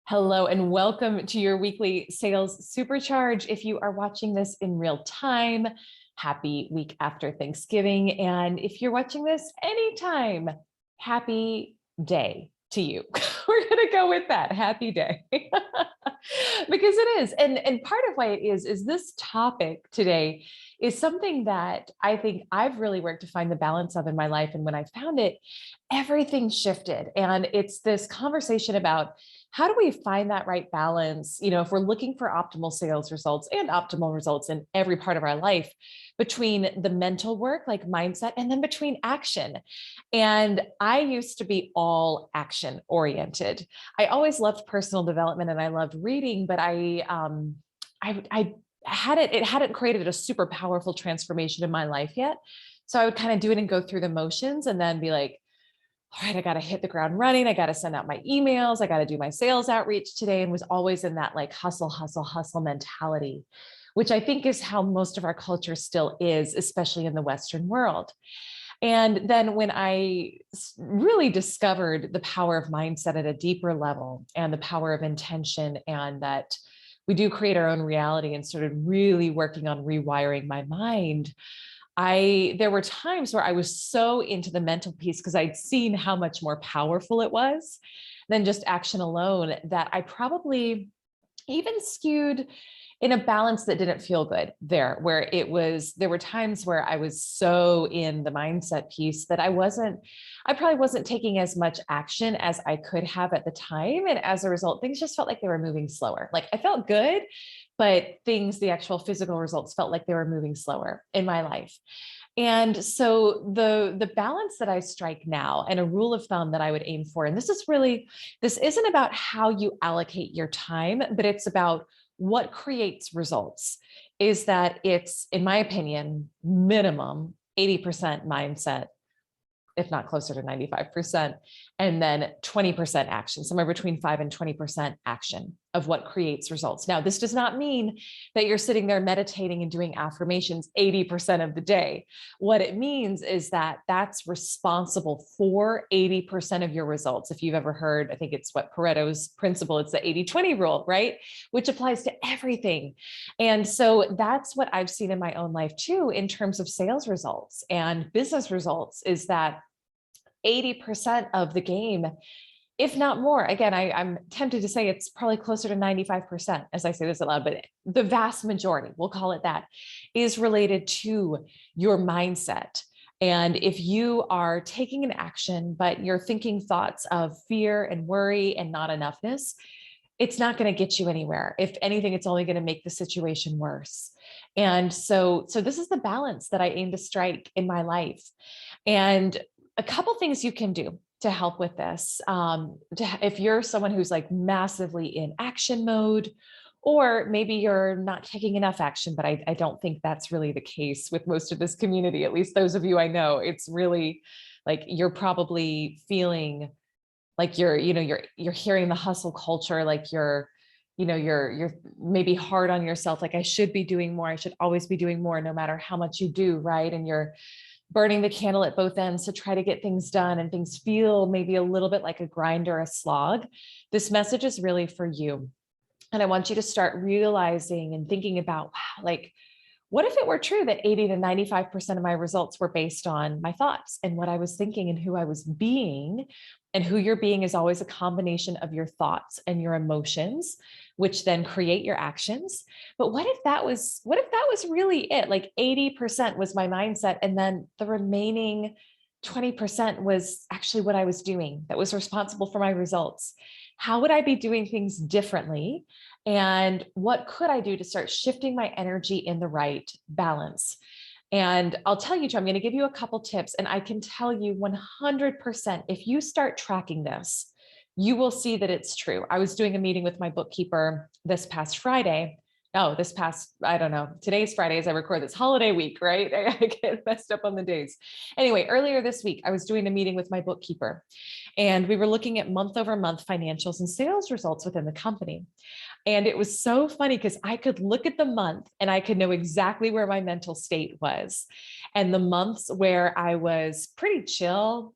Hello and welcome to your weekly sales supercharge. If you are watching this in real time, happy week after Thanksgiving. And if you're watching this anytime, happy day to you. We're going to go with that. Happy day. Because it is. And part of why it is this topic today is something that I think I've really worked to find the balance of in my life. And when I found it, everything shifted. And it's this conversation about how do we find that right balance? You know, if we're looking for optimal sales results and optimal results in every part of our life, between the mental work, like mindset, and then between action. And I used to be all action oriented. I always loved personal development and I loved reading, but I hadn't created a super powerful transformation in my life yet. So I would kind of do it and go through the motions and then be like, all right, I got to hit the ground running. I got to send out my emails. I got to do my sales outreach today, and was always in that like hustle, hustle, hustle mentality, which I think is how most of our culture still is, especially in the Western world. And then when I really discovered the power of mindset at a deeper level and the power of intention, and that we do create our own reality, and started really working on rewiring my mind, there were times where I was so into the mental piece because I'd seen how much more powerful it was than just action alone, that I probably even skewed in a balance that didn't feel good there, where there were times where I was so in the mindset piece that I probably wasn't taking as much action as I could have at the time. And as a result, things just felt like they were moving slower. Like I felt good, but the actual physical results felt like they were moving slower in my life. And so the balance that I strike now, and a rule of thumb that I would aim for, and this isn't about how you allocate your time, but it's about what creates results, is that it's, in my opinion, minimum 80% mindset, if not closer to 95%, and then 20% action, somewhere between 5 and 20% action of what creates results. Now, this does not mean that you're sitting there meditating and doing affirmations 80% of the day. What it means is that that's responsible for 80% of your results. If you've ever heard, I think it's what Pareto's principle, it's the 80-20 rule, right? Which applies to everything. And so that's what I've seen in my own life too, in terms of sales results and business results, is that 80% of the game, if not more. Again, I'm tempted to say it's probably closer to 95%, as I say this aloud, but the vast majority, we'll call it that, is related to your mindset. And if you are taking an action, but you're thinking thoughts of fear and worry and not enoughness, it's not going to get you anywhere. If anything, it's only going to make the situation worse. And so this is the balance that I aim to strike in my life. And a couple things you can do to help with this. If you're someone who's like massively in action mode, or maybe you're not taking enough action, but I don't think that's really the case with most of this community, at least those of you I know. It's really like you're probably feeling like you're hearing the hustle culture, like you're maybe hard on yourself, like I should be doing more, I should always be doing more no matter how much you do, right? And you're burning the candle at both ends to try to get things done, and things feel maybe a little bit like a grind or a slog. This message is really for you. And I want you to start realizing and thinking about, wow, like, what if it were true that 80 to 95% of my results were based on my thoughts and what I was thinking and who I was being? And who you're being is always a combination of your thoughts and your emotions, which then create your actions. But what if that was really it? Like 80% was my mindset, and then the remaining 20% was actually what I was doing that was responsible for my results. How would I be doing things differently? And what could I do to start shifting my energy in the right balance? And I'll tell you, I'm going to give you a couple tips, and I can tell you 100%, if you start tracking this, you will see that it's true. I was doing a meeting with my bookkeeper this past Friday. Oh, I don't know. Today's Friday as I record this, holiday week, right? I get messed up on the days. Anyway, earlier this week, I was doing a meeting with my bookkeeper, and we were looking at month over month financials and sales results within the company. And it was so funny because I could look at the month and I could know exactly where my mental state was. And the months where I was pretty chill,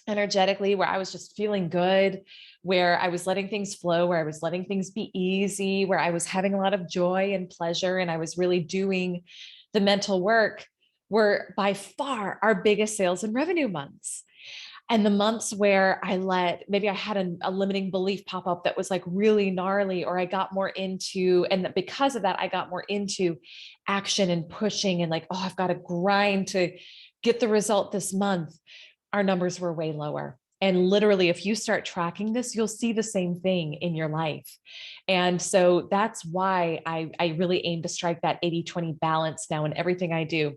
energetically, where I was just feeling good, where I was letting things flow, where I was letting things be easy, where I was having a lot of joy and pleasure, and I was really doing the mental work, were by far our biggest sales and revenue months. And the months where maybe I had a limiting belief pop up that was like really gnarly, or I got more into, and because of that, I got more into action and pushing and like, oh, I've got to grind to get the result this month. Our numbers were way lower. And literally, if you start tracking this, you'll see the same thing in your life. And so that's why I really aim to strike that 80-20 balance now in everything I do.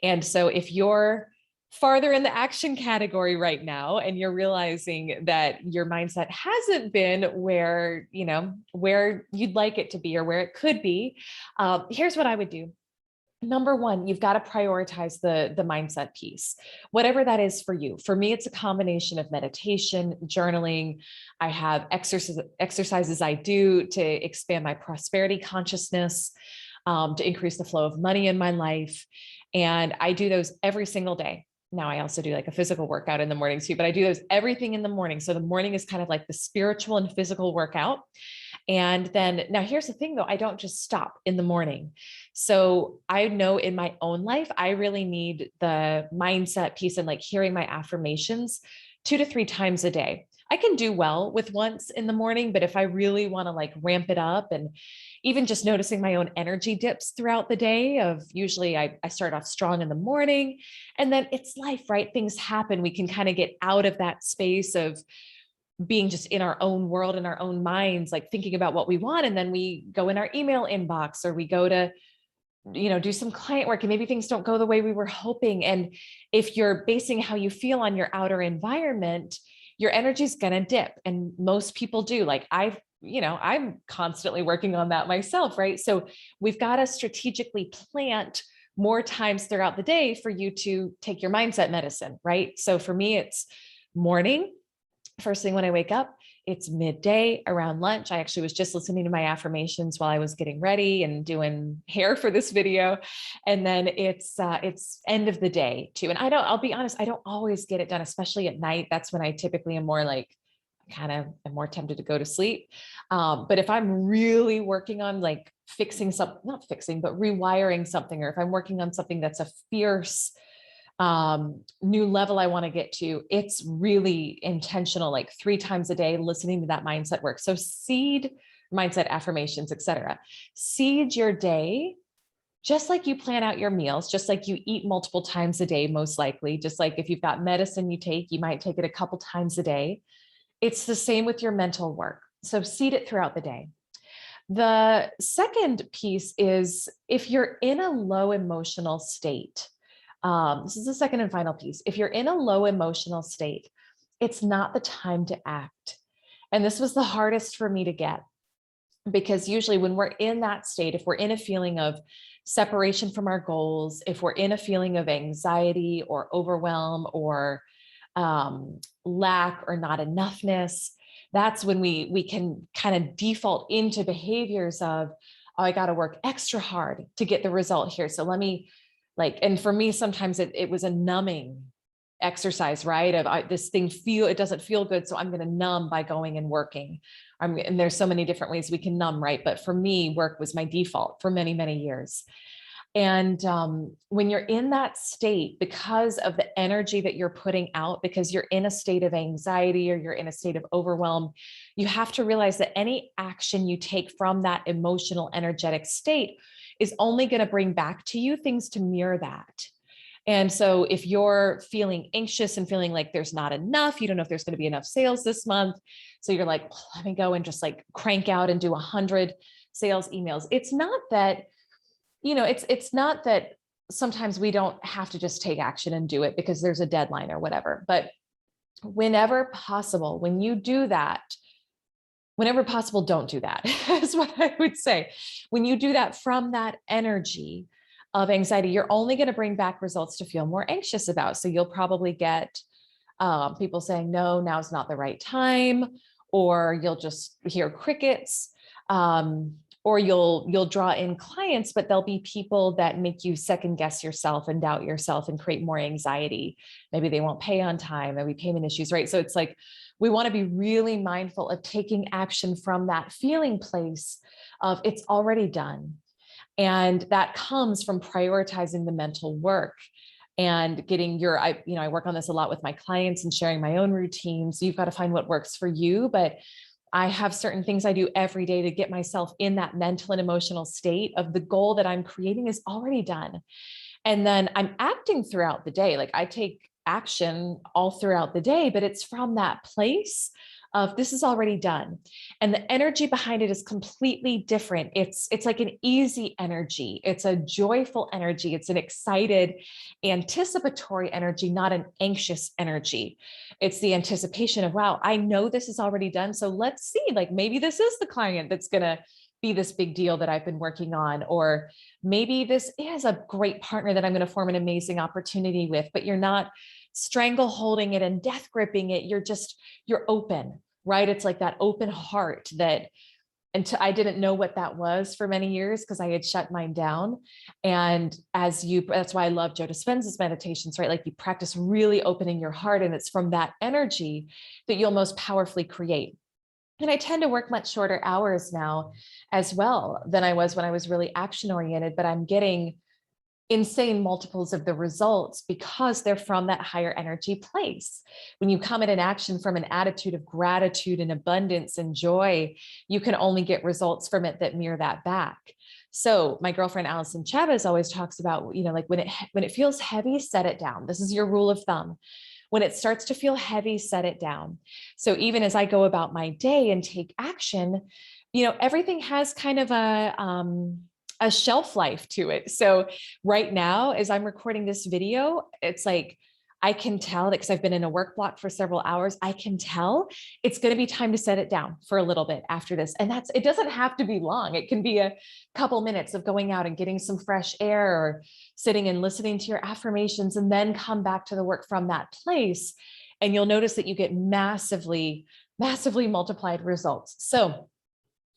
And so if you're farther in the action category right now, and you're realizing that your mindset hasn't been where you'd like it to be or where it could be, here's what I would do. Number one, you've got to prioritize the mindset piece, whatever that is for you. For me, it's a combination of meditation, journaling. I have exercises I do to expand my prosperity consciousness, to increase the flow of money in my life. And I do those every single day. Now I also do like a physical workout in the morning too, but I do those everything in the morning. So the morning is kind of like the spiritual and physical workout. And then now here's the thing though, I don't just stop in the morning. So I know in my own life, I really need the mindset piece and like hearing my affirmations 2 to 3 times a day. I can do well with once in the morning, but if I really want to like ramp it up, and even just noticing my own energy dips throughout the day of usually I start off strong in the morning, and then it's life, right? Things happen. We can kind of get out of that space of being just in our own world, in our own minds, like thinking about what we want. And then we go in our email inbox, or we go to, do some client work, and maybe things don't go the way we were hoping. And if you're basing how you feel on your outer environment, your energy is going to dip. And most people do. Like I'm constantly working on that myself, right? So we've got to strategically plant more times throughout the day for you to take your mindset medicine, right? So for me, it's morning, first thing when I wake up. It's midday, around lunch. I actually was just listening to my affirmations while I was getting ready and doing hair for this video. And then it's end of the day too. And I'll be honest, I don't always get it done, especially at night. That's when I typically am more like, kind of am more tempted to go to sleep. But if I'm really working on like fixing something, not fixing, but rewiring something, or if I'm working on something that's a fierce new level I want to get to, it's really intentional, like 3 times a day, listening to that mindset work. So seed mindset affirmations, etc. Seed your day, just like you plan out your meals, just like you eat multiple times a day, most likely, just like if you've got medicine you take, you might take it a couple times a day. It's the same with your mental work. So seed it throughout the day. The second piece is if you're in a low emotional state, this is the second and final piece. If you're in a low emotional state, it's not the time to act. And this was the hardest for me to get, because usually when we're in that state, if we're in a feeling of separation from our goals, if we're in a feeling of anxiety or overwhelm or lack or not enoughness, that's when we can kind of default into behaviors of, oh, I got to work extra hard to get the result here. So let me and for me, sometimes it was a numbing exercise, right? Of this thing it doesn't feel good. So I'm going to numb by going and working. And there's so many different ways we can numb, right? But for me, work was my default for many, many years. And when you're in that state, because of the energy that you're putting out, because you're in a state of anxiety or you're in a state of overwhelm, you have to realize that any action you take from that emotional, energetic state is only going to bring back to you things to mirror that. And so if you're feeling anxious and feeling like there's not enough, you don't know if there's going to be enough sales this month. So you're like, let me go and just like crank out and do 100 sales emails. It's not that, it's not that sometimes we don't have to just take action and do it because there's a deadline or whatever. But whenever possible, when you do that, whenever possible, don't do that, is what I would say. When you do that from that energy of anxiety, you're only going to bring back results to feel more anxious about. So you'll probably get people saying, no, now's not the right time, or you'll just hear crickets, or you'll draw in clients, but there'll be people that make you second guess yourself and doubt yourself and create more anxiety. Maybe they won't pay on time, there'll be payment issues, right? So it's like, we want to be really mindful of taking action from that feeling place of it's already done. And that comes from prioritizing the mental work and getting your, I work on this a lot with my clients and sharing my own routines. You've got to find what works for you, but I have certain things I do every day to get myself in that mental and emotional state of the goal that I'm creating is already done. And then I'm acting throughout the day. Like I take action all throughout the day, but it's from that place of this is already done. And the energy behind it is completely different. It's like an easy energy. It's a joyful energy. It's an excited, anticipatory energy, not an anxious energy. It's the anticipation of, wow, I know this is already done. So let's see, like maybe this is the client that's going to be this big deal that I've been working on, or maybe this is a great partner that I'm going to form an amazing opportunity with, but you're not strangle holding it and death gripping it. You're open, right? It's like that open heart that, and I didn't know what that was for many years because I had shut mine down. And that's why I love Joe Dispenza's meditations, right? Like you practice really opening your heart, and it's from that energy that you'll most powerfully create. And I tend to work much shorter hours now as well than I was when I was really action oriented, but I'm getting insane multiples of the results because they're from that higher energy place. When you come at an action from an attitude of gratitude and abundance and joy, you can only get results from it that mirror that back. So my girlfriend, Allison Chavez, always talks about, like when it feels heavy, set it down. This is your rule of thumb. When it starts to feel heavy, set it down. So even as I go about my day and take action, everything has kind of a shelf life to it. So right now, as I'm recording this video, it's like, I can tell that because I've been in a work block for several hours, I can tell it's going to be time to set it down for a little bit after this. And it doesn't have to be long. It can be a couple minutes of going out and getting some fresh air or sitting and listening to your affirmations, and then come back to the work from that place. And you'll notice that you get massively, massively multiplied results. So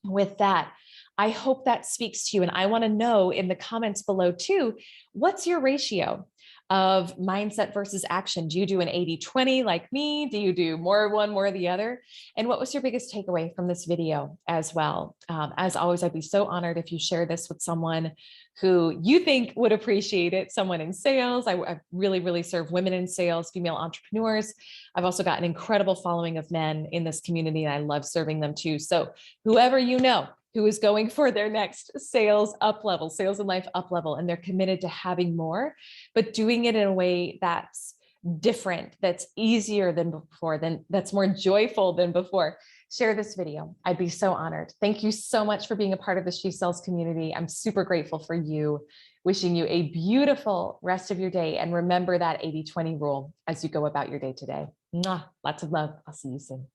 with that, I hope that speaks to you. And I want to know in the comments below too, what's your ratio of mindset versus action? Do you do an 80-20 like me? Do you do more one, more the other? And what was your biggest takeaway from this video as well? As always, I'd be so honored if you share this with someone who you think would appreciate it, someone in sales. I really, really serve women in sales, female entrepreneurs. I've also got an incredible following of men in this community, and I love serving them too. So whoever you know who is going for their next sales up level, sales in life up level, and they're committed to having more, but doing it in a way that's different, that's easier than before, that's more joyful than before, share this video. I'd be so honored. Thank you so much for being a part of the She Sells community. I'm super grateful for you. Wishing you a beautiful rest of your day. And remember that 80-20 rule as you go about your day today. Mwah. Lots of love. I'll see you soon.